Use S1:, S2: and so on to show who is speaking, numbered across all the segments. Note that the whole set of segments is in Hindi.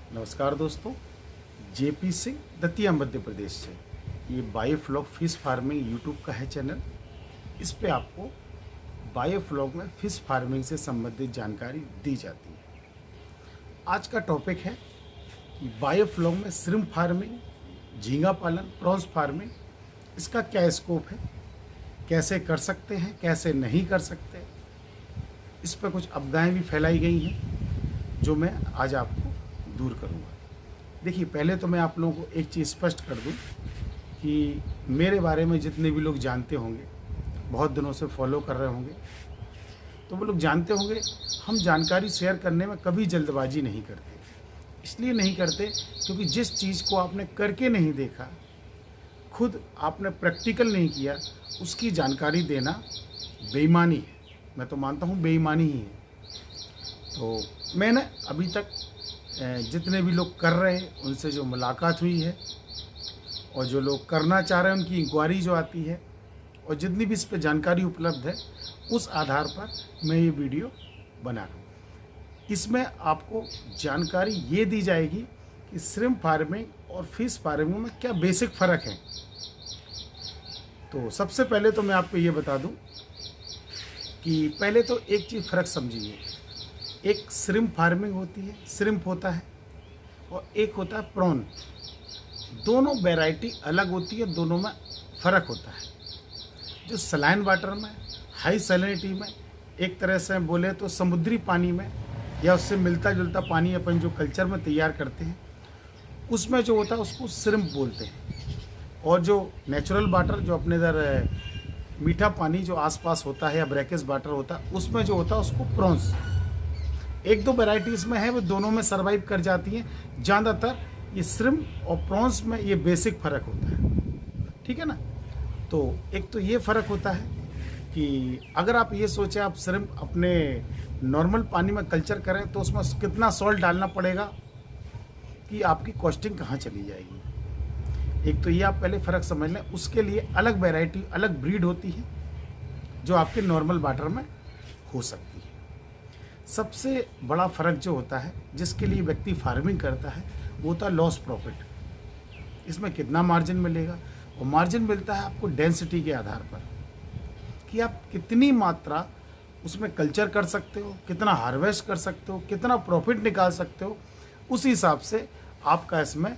S1: नमस्कार दोस्तों। जेपी सिंह दतिया मध्य प्रदेश से। ये बायोफ्लॉक फिश फार्मिंग यूट्यूब का है चैनल। इस पे आपको बायोफ्लॉक में फिश फार्मिंग से संबंधित जानकारी दी जाती है। आज का टॉपिक है कि बायोफ्लॉक में श्रिम्प फार्मिंग, झींगा पालन, प्रॉन्स फार्मिंग, इसका क्या स्कोप है, कैसे कर सकते हैं, कैसे नहीं कर सकते। इस पर कुछ अफवाहें भी फैलाई गई हैं जो मैं आज आपको दूर करूँगा। देखिए, पहले तो मैं आप लोगों को एक चीज़ स्पष्ट कर दूं कि मेरे बारे में जितने भी लोग जानते होंगे, बहुत दिनों से फॉलो कर रहे होंगे, तो वो लोग जानते होंगे हम जानकारी शेयर करने में कभी जल्दबाजी नहीं करते। इसलिए नहीं करते क्योंकि जिस चीज़ को आपने करके नहीं देखा, खुद आपने प्रैक्टिकल नहीं किया, उसकी जानकारी देना बेईमानी है। मैं तो मानता हूँ बेईमानी ही है। तो मैंने अभी तक जितने भी लोग कर रहे हैं उनसे जो मुलाकात हुई है और जो लोग करना चाह रहे हैं उनकी इंक्वायरी जो आती है और जितनी भी इस पर जानकारी उपलब्ध है, उस आधार पर मैं ये वीडियो बना रहा हूँ। इसमें आपको जानकारी ये दी जाएगी कि श्रिम्प फार्मिंग और फिश फार्मिंग में क्या बेसिक फ़र्क है। तो सबसे पहले तो मैं आपको ये बता दूं कि पहले तो एक चीज़ फ़र्क समझिए। एक श्रिम्प फार्मिंग होती है, श्रिम्प होता है, और एक होता है प्रॉन। दोनों वैरायटी अलग होती है, दोनों में फ़र्क होता है। जो सलाइन वाटर में, हाई सैलिनिटी में, एक तरह से बोले तो समुद्री पानी में या उससे मिलता जुलता पानी अपन जो कल्चर में तैयार करते हैं, उसमें जो होता है उसको श्रिम्प बोलते हैं। और जो नेचुरल वाटर, जो अपने इधर मीठा पानी जो आसपास होता है या ब्रैकेज वाटर होता है, उसमें जो होता है उसको प्रॉन्स। एक दो वैराइटीज़ में है, वो दोनों में सरवाइव कर जाती हैं। ज़्यादातर ये श्रिम्प और प्रॉन्स में ये बेसिक फ़र्क होता है, ठीक है ना। तो एक तो ये फ़र्क होता है कि अगर आप ये सोचें आप श्रिम्प अपने नॉर्मल पानी में कल्चर करें तो उसमें कितना सॉल्ट डालना पड़ेगा कि आपकी कॉस्टिंग कहाँ चली जाएगी। एक तो ये आप पहले फ़र्क समझ लें। उसके लिए अलग वैरायटी, अलग ब्रीड होती है जो आपके नॉर्मल वाटर में हो सकती है। सबसे बड़ा फ़र्क जो होता है जिसके लिए व्यक्ति फार्मिंग करता है, वो होता है लॉस प्रॉफिट। इसमें कितना मार्जिन मिलेगा, और मार्जिन मिलता है आपको डेंसिटी के आधार पर कि आप कितनी मात्रा उसमें कल्चर कर सकते हो, कितना हार्वेस्ट कर सकते हो, कितना प्रॉफिट निकाल सकते हो, उस हिसाब से आपका इसमें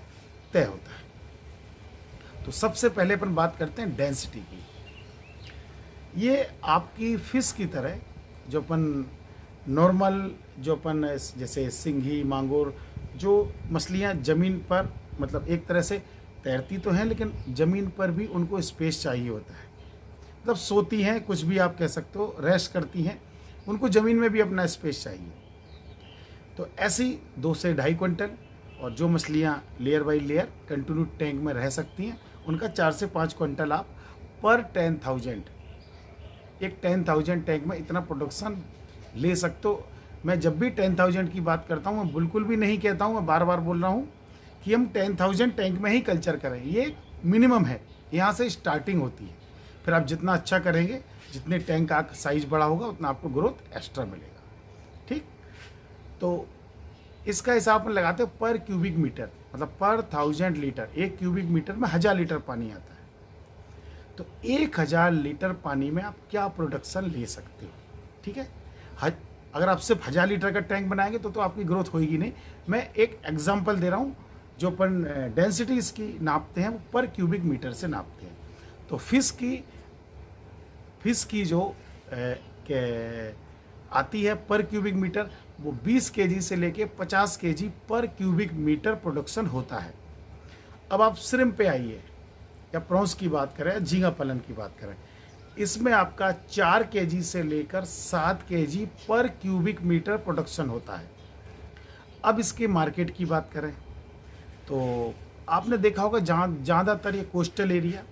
S1: तय होता है। तो सबसे पहले अपन बात करते हैं डेंसिटी की। ये आपकी फ़िश की तरह जो अपन नॉर्मल, जो अपन जैसे सिंघी, मांगुर, जो मछलियाँ ज़मीन पर मतलब एक तरह से तैरती तो हैं लेकिन ज़मीन पर भी उनको स्पेस चाहिए होता है। मतलब सोती हैं, कुछ भी आप कह सकते हो, रेस्ट करती हैं, उनको ज़मीन में भी अपना स्पेस चाहिए। तो ऐसी 2 से 2.5 क्विंटल, और जो मछलियाँ layer by layer continue tank में रह सकती हैं, उनका 4 से 5 क्विंटल आप पर 10,000, एक 10,000 टैंक में इतना प्रोडक्शन ले सकते हो। मैं जब भी 10,000 की बात करता हूँ, मैं बिल्कुल भी नहीं कहता हूँ, मैं बार बार बोल रहा हूँ कि हम 10,000 टैंक में ही कल्चर करें। ये मिनिमम है, यहाँ से स्टार्टिंग होती है। फिर आप जितना अच्छा करेंगे, जितने टैंक का साइज़ बड़ा होगा, उतना आपको ग्रोथ एक्स्ट्रा मिलेगा, ठीक। तो इसका हिसाब में लगाते हैं पर क्यूबिक मीटर, मतलब पर 1000 लीटर। 1 क्यूबिक मीटर में 1000 लीटर पानी आता है। तो 1000 लीटर पानी में आप क्या प्रोडक्शन ले सकते हो, ठीक है। अगर आप सिर्फ 1000 लीटर का टैंक बनाएंगे तो आपकी ग्रोथ होगी नहीं। मैं एक एग्जांपल दे रहा हूँ। जो अपन डेंसिटी इसकी नापते हैं वो पर क्यूबिक मीटर से नापते हैं। तो फिश की जो आती है पर क्यूबिक मीटर, वो 20 केजी से लेके 50 केजी पर क्यूबिक मीटर प्रोडक्शन होता है। अब आप श्रिम्प पे आइए, या प्रॉन्स की बात करें या झींगा पालन की बात करें, इसमें आपका 4 केजी से लेकर 7 केजी पर क्यूबिक मीटर प्रोडक्शन होता है। अब इसके मार्केट की बात करें तो आपने देखा होगा जहाँ ज़्यादातर ये कोस्टल एरिया,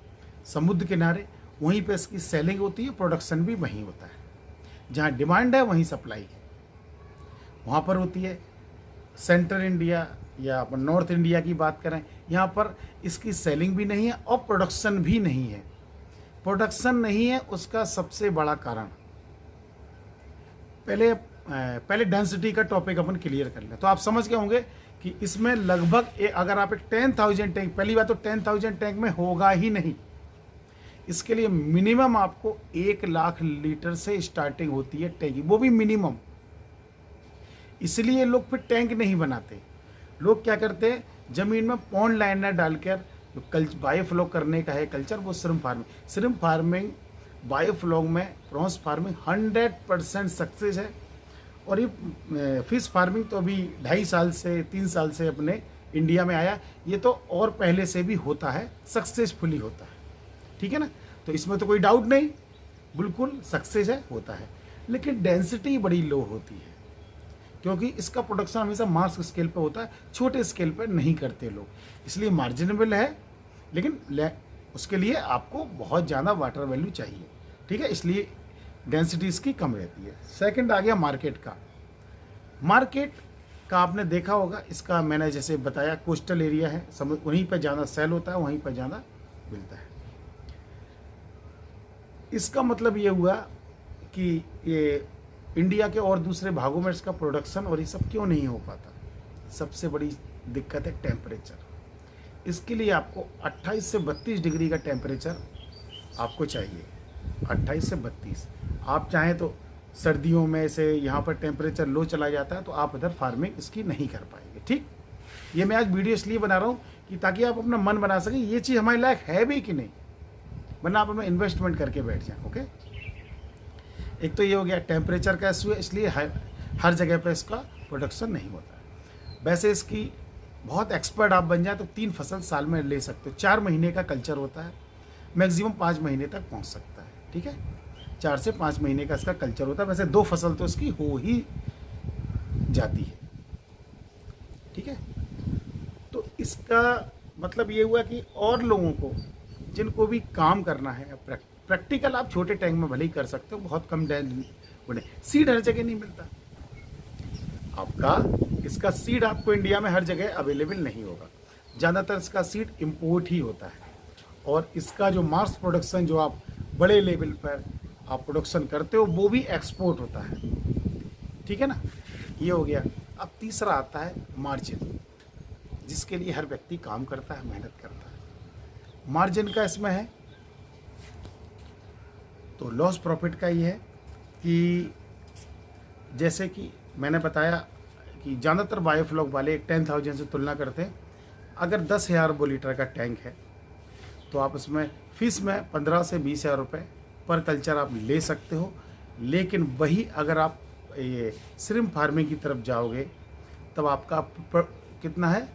S1: समुद्र किनारे, वहीं पे इसकी सेलिंग होती है, प्रोडक्शन भी वहीं होता है। जहाँ डिमांड है वहीं सप्लाई है, वहाँ पर होती है। सेंट्रल इंडिया या अपन नॉर्थ इंडिया की बात करें, यहाँ पर इसकी सेलिंग भी नहीं है और प्रोडक्शन भी नहीं है। प्रोडक्शन नहीं है उसका सबसे बड़ा कारण, पहले डेंसिटी का टॉपिक अपन क्लियर कर लें। तो आप समझ गए होंगे कि कि इसमें लगभग अगर आप एक 10,000 टैंक, पहली बात तो 10,000 टैंक में होगा ही नहीं। इसके लिए मिनिमम आपको 1 लाख लीटर से स्टार्टिंग होती है टैंक की, वो भी मिनिमम। इसलिए लोग फिर टैंक नहीं बनाते। लोग क्या करते हैं, ज़मीन में पॉन्ड लाइनर डालकर जो बायोफ्लॉग करने का है कल्चर, वो श्रिम्प फार्मिंग बायोफ्लॉग में प्रॉन्स फार्मिंग 100% सक्सेस है। और ये फिश फार्मिंग तो अभी 2.5 साल से 3 साल से अपने इंडिया में आया, ये तो और पहले से भी होता है, सक्सेसफुली होता है, ठीक है ना। तो इसमें तो कोई डाउट नहीं, बिल्कुल सक्सेस है, होता है। लेकिन डेंसिटी बड़ी लो होती है, क्योंकि इसका प्रोडक्शन हमेशा मास स्केल पे होता है, छोटे स्केल पे नहीं करते लोग, इसलिए मार्जिनेबल है। लेकिन उसके लिए आपको बहुत ज़्यादा वाटर वैल्यू चाहिए, ठीक है, इसलिए डेंसिटी इसकी कम रहती है। सेकंड आ गया मार्केट का। मार्केट का आपने देखा होगा, इसका मैंने जैसे बताया कोस्टल एरिया है, वहीं पर ज़्यादा सेल होता है, वहीं पर ज़्यादा मिलता है। इसका मतलब ये हुआ कि ये इंडिया के और दूसरे भागों में इसका प्रोडक्शन और ये सब क्यों नहीं हो पाता। सबसे बड़ी दिक्कत है टेम्परेचर। इसके लिए आपको 28 से 32 डिग्री का टेम्परेचर आपको चाहिए, 28 से 32। आप चाहें तो सर्दियों में से यहाँ पर टेम्परेचर लो चला जाता है, तो आप इधर फार्मिंग इसकी नहीं कर पाएंगे, ठीक। ये मैं आज वीडियो इसलिए बना रहा हूँ कि ताकि आप अपना मन बना सकें ये चीज़ हमारे लायक है भी कि नहीं, वरना आप अपना इन्वेस्टमेंट करके बैठ जाएं। ओके, एक तो ये हो गया टेम्परेचर का इशू है, इसलिए हर जगह पर इसका प्रोडक्शन नहीं होता है। वैसे इसकी बहुत एक्सपर्ट आप बन जाए तो 3 फसल साल में ले सकते हो। 4 महीने का कल्चर होता है, मैक्सिमम 5 महीने तक पहुंच सकता है, ठीक है। 4 से 5 महीने का इसका कल्चर होता है। वैसे 2 फसल तो इसकी हो ही जाती है, ठीक है। तो इसका मतलब ये हुआ कि और लोगों को जिनको भी काम करना है प्रैक्टिकल, आप छोटे टैंक में भले ही कर सकते हो, बहुत कम बने। सीड हर जगह नहीं मिलता आपका, इसका सीड आपको इंडिया में हर जगह अवेलेबल नहीं होगा। ज़्यादातर इसका सीड इंपोर्ट ही होता है। और इसका जो मास प्रोडक्शन जो आप बड़े लेवल पर आप प्रोडक्शन करते हो, वो भी एक्सपोर्ट होता है, ठीक है ना। ये हो गया। अब तीसरा आता है मार्जिन, जिसके लिए हर व्यक्ति काम करता है, मेहनत करता है। मार्जिन का इसमें है तो लॉस प्रॉफिट का ये है कि जैसे कि मैंने बताया कि ज़्यादातर बायोफ्लॉग वाले 10,000 से तुलना करते हैं। अगर 10,000 लीटर का टैंक है तो आप उसमें फीस में 15 से 20,000 रुपये पर कल्चर आप ले सकते हो। लेकिन वही अगर आप ये श्रिम्प फार्मिंग की तरफ जाओगे तब आपका कितना है,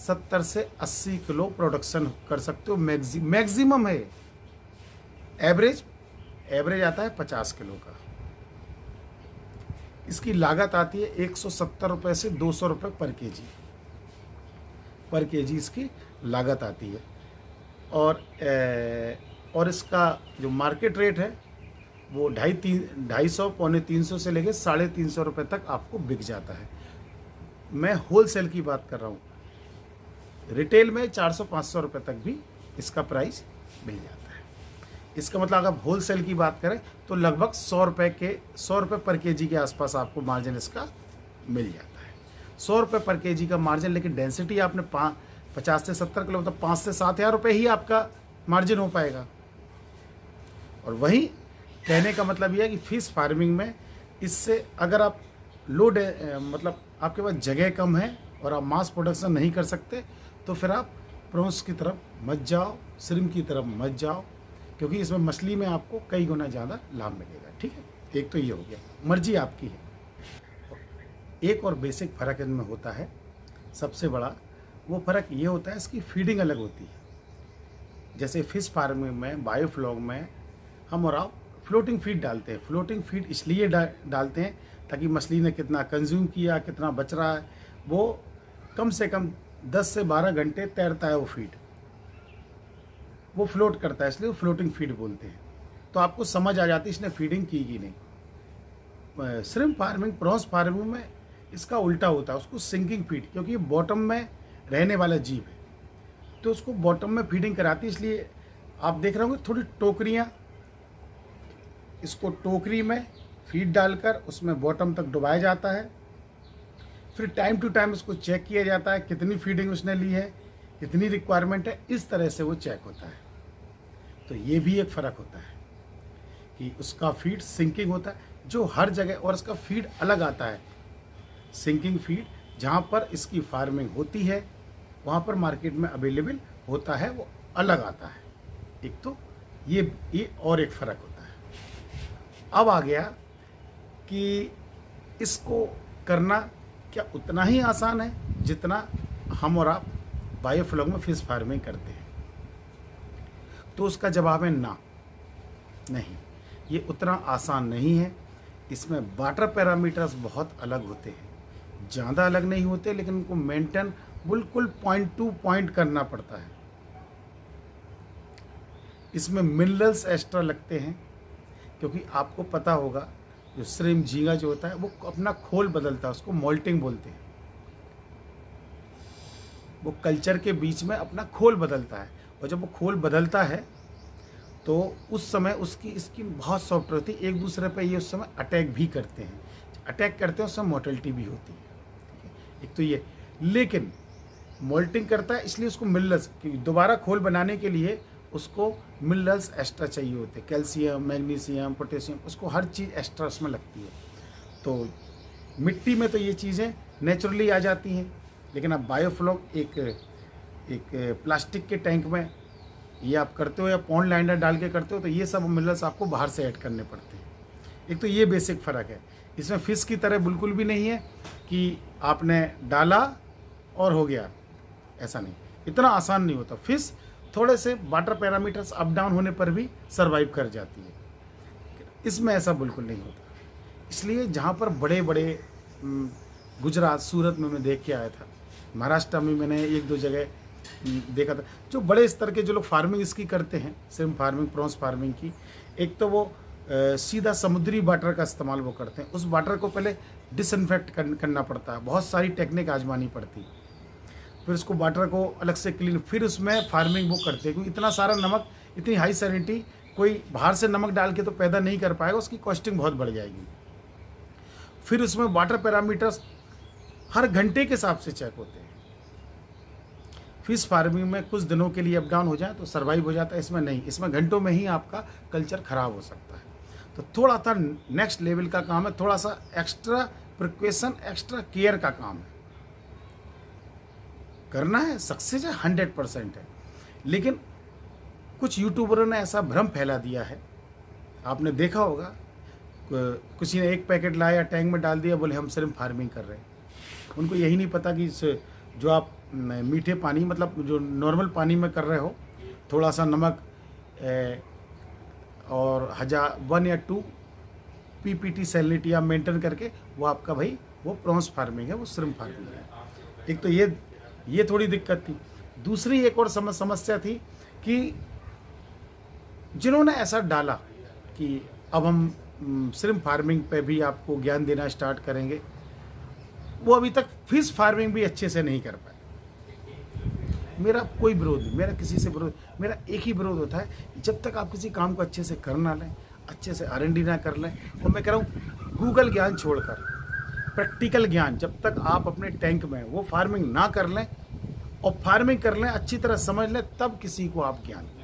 S1: 70 से 80 किलो प्रोडक्शन कर सकते हो। मैक्सिमम है, एवरेज आता है 50 किलो का। इसकी लागत आती है 170 रुपये से 200 रुपये पर केजी इसकी लागत आती है। और इसका जो मार्केट रेट है वो 250 पौने 300 से लेके 350 रुपये तक आपको बिक जाता है। मैं होलसेल की बात कर रहा हूँ। रिटेल में 400-500 रुपये तक भी इसका प्राइस मिल जाता है। इसका मतलब अगर आप होलसेल की बात करें तो लगभग 100 रुपये पर केजी के आसपास आपको मार्जिन इसका मिल जाता है। 100 रुपये पर केजी का मार्जिन। लेकिन डेंसिटी आपने 50 से 70 किलो, मतलब 5 से 7 हज़ार रुपये ही आपका मार्जिन हो पाएगा। और वही कहने का मतलब यह है कि फिश फार्मिंग में इससे अगर आप मतलब आपके पास जगह कम है और आप मास प्रोडक्शन नहीं कर सकते, तो फिर आप प्रॉन्स की तरफ मत जाओ, श्रिम्प की तरफ मत जाओ, क्योंकि इसमें मछली में आपको कई गुना ज़्यादा लाभ मिलेगा, ठीक है। एक तो ये हो गया, मर्जी आपकी है। एक और बेसिक फ़र्क इनमें होता है, सबसे बड़ा वो फ़र्क ये होता है इसकी फीडिंग अलग होती है। जैसे फिश फार्मिंग में, बायोफ्लॉग में हम और आप फ्लोटिंग फीड डालते हैं। फ्लोटिंग फीड इसलिए डालते हैं ताकि मछली ने कितना कंज्यूम किया, कितना बच रहा है, वो कम से कम 10 से 12 घंटे तैरता है। वो फीड वो फ्लोट करता है, इसलिए वो फ्लोटिंग फीड बोलते हैं। तो आपको समझ आ जाती है इसने फीडिंग की कि नहीं। श्रिम्प फार्मिंग, प्रॉन्स फार्मिंग में इसका उल्टा होता है, उसको सिंकिंग फीड, क्योंकि बॉटम में रहने वाला जीव है तो उसको बॉटम में फीडिंग कराती है। इसलिए आप देख रहे होंगे थोड़ी टोकरियाँ, इसको टोकरी में फीड डालकर उसमें बॉटम तक डुबाया जाता है। फिर टाइम टू टाइम उसको चेक किया जाता है, कितनी फीडिंग उसने ली है, कितनी रिक्वायरमेंट है, इस तरह से वो चेक होता है। तो ये भी एक फ़र्क होता है कि उसका फीड सिंकिंग होता है जो हर जगह, और उसका फीड अलग आता है। सिंकिंग फीड जहाँ पर इसकी फार्मिंग होती है वहाँ पर मार्केट में अवेलेबल होता है, वो अलग आता है। एक तो ये और एक फ़र्क होता है। अब आ गया कि इसको करना क्या उतना ही आसान है जितना हम और आप बायोफ्लॉक में फिश फार्मिंग करते हैं? तो उसका जवाब है ना, नहीं, ये उतना आसान नहीं है। इसमें वाटर पैरामीटर्स बहुत अलग होते हैं, ज़्यादा अलग नहीं होते, लेकिन उनको मेंटेन बिल्कुल पॉइंट टू पॉइंट करना पड़ता है। इसमें मिनरल्स एक्स्ट्रा लगते हैं, क्योंकि आपको पता होगा जो श्रिम्प झींगा जो होता है वो अपना खोल बदलता है, उसको मोल्टिंग बोलते हैं। वो कल्चर के बीच में अपना खोल बदलता है, और जब वो खोल बदलता है तो उस समय उसकी इसकी बहुत सॉफ्ट होती है, एक दूसरे पे ये उस समय अटैक भी करते हैं। अटैक करते हैं उस समय मोर्टेलिटी भी होती है। एक तो ये, लेकिन मोल्टिंग करता है इसलिए उसको मिनरल्स, क्योंकि दोबारा खोल बनाने के लिए उसको मिनरल्स एक्स्ट्रा चाहिए होते हैं, कैल्शियम, मैग्नीशियम, पोटेशियम, उसको हर चीज़ एक्स्ट्रा उसमें लगती है। तो मिट्टी में तो ये चीज़ें नेचुरली आ जाती हैं, लेकिन अब बायोफ्लॉक एक प्लास्टिक के टैंक में ये आप करते हो या पॉन्ड लाइनर डाल के करते हो, तो ये सब मिनरल्स आपको बाहर से ऐड करने पड़ते हैं। एक तो ये बेसिक फ़र्क है। इसमें फ़िश की तरह बिल्कुल भी नहीं है कि आपने डाला और हो गया, ऐसा नहीं, इतना आसान नहीं होता। फ़िश थोड़े से वाटर पैरामीटर्स अप डाउन होने पर भी सर्वाइव कर जाती है, इसमें ऐसा बिल्कुल नहीं होता। इसलिए जहाँ पर बड़े बड़े गुजरात, सूरत में मैं देख के आया था, महाराष्ट्र में मैंने एक दो जगह देखा था, जो बड़े स्तर के जो लोग फार्मिंग इसकी करते हैं, श्रिम्प फार्मिंग, प्रॉन्स फार्मिंग की, एक तो वो सीधा समुद्री वाटर का इस्तेमाल वो करते हैं। उस वाटर को पहले डिसइंफेक्ट करना पड़ता है, बहुत सारी टेक्निक आजमानी पड़ती है, फिर उसको वाटर को अलग से क्लीन, फिर उसमें फार्मिंग वो करते हैं। क्योंकि इतना सारा नमक, इतनी हाई सैलिनिटी कोई बाहर से नमक डाल के तो पैदा नहीं कर पाएगा, उसकी कॉस्टिंग बहुत बढ़ जाएगी। फिर उसमें वाटर पैरामीटर्स हर घंटे के हिसाब से चेक होते हैं। फिश फार्मिंग में कुछ दिनों के लिए अप डाउन हो जाए तो सर्वाइव हो जाता है, इसमें नहीं, इसमें घंटों में ही आपका कल्चर ख़राब हो सकता है। तो थोड़ा सा नेक्स्ट लेवल का काम है, थोड़ा सा एक्स्ट्रा प्रिकॉशन, एक्स्ट्रा केयर का काम है, करना है। सक्सेस है 100% है, लेकिन कुछ यूट्यूबरों ने ऐसा भ्रम फैला दिया है, आपने देखा होगा, किसी ने एक पैकेट लाया, टैंक में डाल दिया, बोले हम सिर्फ फार्मिंग कर रहे हैं। उनको यही नहीं पता कि जो आप मीठे पानी, मतलब जो नॉर्मल पानी में कर रहे हो, थोड़ा सा नमक और 1 या 2 PPT सैलिनिटी आप मेंटेन करके, वो आपका भाई वो प्रॉन्स फार्मिंग है, वो श्रिम्प फार्मिंग है। एक तो ये थोड़ी दिक्कत थी। दूसरी एक और समस्या थी कि जिन्होंने ऐसा डाला कि अब हम श्रिम्प फार्मिंग पे भी आपको ज्ञान देना स्टार्ट करेंगे, वो अभी तक फिश फार्मिंग भी अच्छे से नहीं कर पाए। मेरा कोई विरोध नहीं, मेरा किसी से विरोध, मेरा एक ही विरोध होता है, जब तक आप किसी काम को अच्छे से कर ना लें, अच्छे से R&D ना कर लें, और मैं कह रहा हूँ गूगल ज्ञान छोड़कर प्रैक्टिकल ज्ञान, जब तक आप अपने टैंक में वो फार्मिंग ना कर लें और फार्मिंग कर लें, अच्छी तरह समझ लें, तब किसी को आप ज्ञान दें।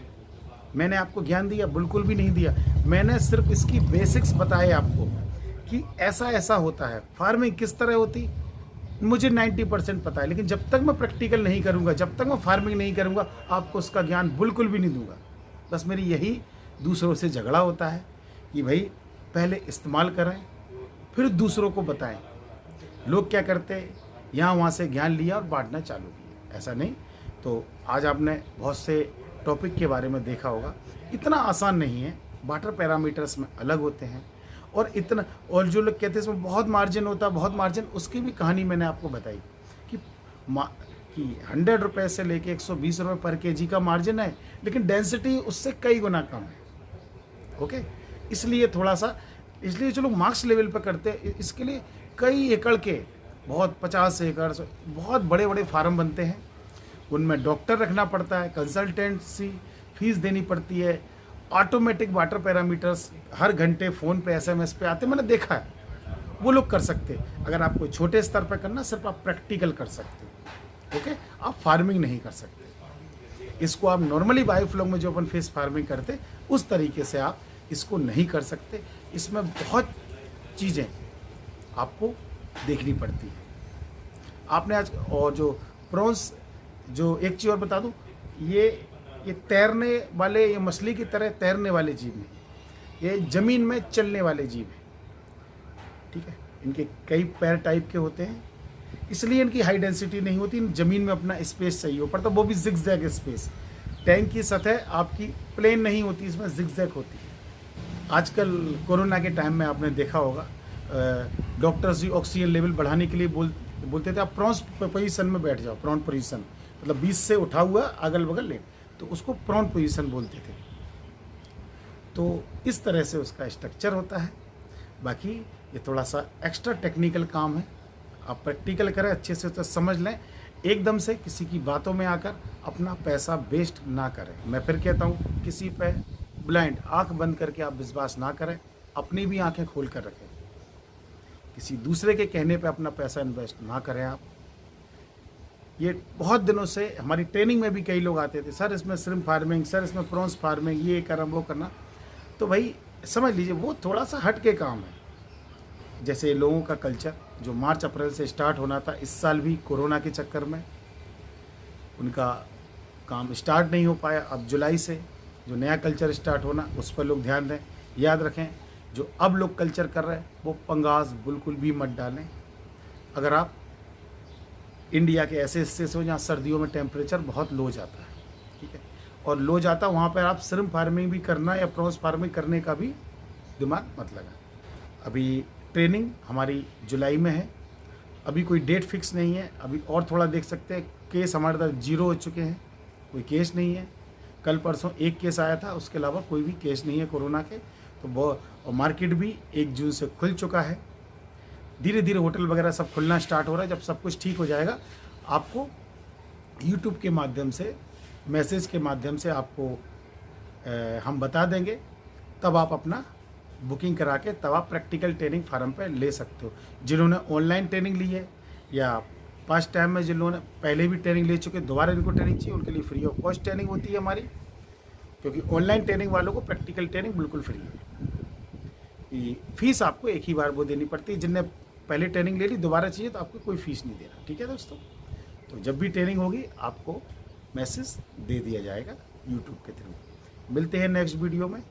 S1: मैंने आपको ज्ञान दिया? बिल्कुल भी नहीं दिया। मैंने सिर्फ इसकी बेसिक्स बताए आपको कि ऐसा ऐसा होता है, फार्मिंग किस तरह होती, मुझे 90% पता है, लेकिन जब तक मैं प्रैक्टिकल नहीं करूंगा, जब तक मैं फार्मिंग नहीं करूंगा, आपको उसका ज्ञान बिल्कुल भी नहीं दूंगा। बस मेरी यही दूसरों से झगड़ा होता है कि भाई पहले इस्तेमाल करें, फिर दूसरों को बताएं। लोग क्या करते हैं, यहाँ वहाँ से ज्ञान लिया और बांटना चालू किया, ऐसा नहीं। तो आज आपने बहुत से टॉपिक के बारे में देखा होगा, इतना आसान नहीं है, वाटर पैरामीटर्स में अलग होते हैं, और इतना, और जो लोग कहते हैं इसमें बहुत मार्जिन होता है, बहुत मार्जिन, उसकी भी कहानी मैंने आपको बताई कि 100 रुपये से लेके 120 रुपये पर केजी का मार्जिन है, लेकिन डेंसिटी उससे कई गुना कम है। ओके, इसलिए थोड़ा सा, इसलिए जो लोग मार्क्स लेवल पर करते हैं, इसके लिए कई एकड़ के, बहुत 50 एकड़ बहुत बड़े बड़े फार्म बनते हैं, उनमें डॉक्टर रखना पड़ता है, कंसल्टेंसी फीस देनी पड़ती है, ऑटोमेटिक वाटर पैरामीटर्स हर घंटे फ़ोन पे SMS पे आते, मैंने देखा है। वो लोग कर सकते हैं। अगर आप कोई छोटे स्तर पर करना, सिर्फ आप प्रैक्टिकल कर सकते हो, ओके। आप फार्मिंग नहीं कर सकते। इसको आप नॉर्मली बायोफ्लॉग में जो अपन फिश फार्मिंग करते उस तरीके से आप इसको नहीं कर सकते। इसमें बहुत चीज़ें आपको देखनी पड़ती है। आपने आज और जो प्रॉन्स, जो एक चीज़ और बता दूं, ये तैरने वाले, ये मछली की तरह तैरने वाले जीव नहीं, ये ज़मीन में चलने वाले जीव हैं, ठीक है। इनके कई पैर टाइप के होते हैं, इसलिए इनकी हाई डेंसिटी नहीं होती। ज़मीन में अपना स्पेस चाहिए पड़ता, वो भी जिगजैग स्पेस। टैंक की सतह आपकी प्लेन नहीं होती, इसमें जिगजैग होती है। आजकल कोरोना के टाइम में आपने देखा होगा, डॉक्टर्स भी ऑक्सीजन लेवल बढ़ाने के लिए बोलते थे आप प्रॉन्स पोजीशन में बैठ जाओ। प्रॉन पोजीशन मतलब 20 से उठा हुआ अगल बगल लेट, तो उसको प्रॉन पोजीशन बोलते थे। तो इस तरह से उसका स्ट्रक्चर होता है। बाकी ये थोड़ा सा एक्स्ट्रा टेक्निकल काम है, आप प्रैक्टिकल करें, अच्छे से तो समझ लें। एकदम से किसी की बातों में आकर अपना पैसा वेस्ट ना करें। मैं फिर कहता हूँ, किसी पे ब्लाइंड आंख बंद करके आप विश्वास ना करें, अपनी भी आंखें खोल कर रखें। किसी दूसरे के कहने पे अपना पैसा इन्वेस्ट ना करें आप। ये बहुत दिनों से हमारी ट्रेनिंग में भी कई लोग आते थे, सर इसमें श्रिम्प फार्मिंग, सर इसमें प्रॉन्स फार्मिंग, ये करना वो करना। तो भाई समझ लीजिए वो थोड़ा सा हट के काम है। जैसे लोगों का कल्चर जो मार्च अप्रैल से स्टार्ट होना था, इस साल भी कोरोना के चक्कर में उनका काम स्टार्ट नहीं हो पाया। अब जुलाई से जो नया कल्चर स्टार्ट होना, उस पर लोग ध्यान दें। याद रखें, जो अब लोग कल्चर कर रहे हैं वो पंगास बिल्कुल भी मत डालें। अगर आप इंडिया के ऐसे हिस्से से हो जहाँ सर्दियों में टेम्परेचर बहुत लो जाता है, ठीक है, और लो जाता, वहाँ पर आप श्रिम्प फार्मिंग भी करना या प्रॉन्स फार्मिंग करने का भी दिमाग मत लगा। अभी ट्रेनिंग हमारी जुलाई में है, अभी कोई डेट फिक्स नहीं है। अभी और थोड़ा देख सकते हैं। केस हमारे तरफ 0 हो चुके हैं, कोई केस नहीं है। कल परसों एक केस आया था, उसके अलावा कोई भी केस नहीं है कोरोना के। तो वो, और मार्केट भी 1 जून से खुल चुका है। धीरे धीरे होटल वगैरह सब खुलना स्टार्ट हो रहा है। जब सब कुछ ठीक हो जाएगा, आपको यूट्यूब के माध्यम से, मैसेज के माध्यम से आपको हम बता देंगे। तब आप अपना बुकिंग करा के तब आप प्रैक्टिकल ट्रेनिंग फार्म पे ले सकते हो। जिन्होंने ऑनलाइन ट्रेनिंग ली है या पास्ट टाइम में जिन्होंने पहले भी ट्रेनिंग ले चुके, दोबारा इनको ट्रेनिंग चाहिए, उनके लिए फ्री ऑफ कॉस्ट ट्रेनिंग होती है हमारी। क्योंकि ऑनलाइन ट्रेनिंग वालों को प्रैक्टिकल ट्रेनिंग बिल्कुल फ्री है। फीस आपको एक ही बार वो देनी पड़ती है। जिनने पहले ट्रेनिंग ले ली, दोबारा चाहिए तो आपको कोई फीस नहीं देना, ठीक है दोस्तों। तो जब भी ट्रेनिंग होगी आपको मैसेज दे दिया जाएगा यूट्यूब के थ्रू। मिलते हैं नेक्स्ट वीडियो में।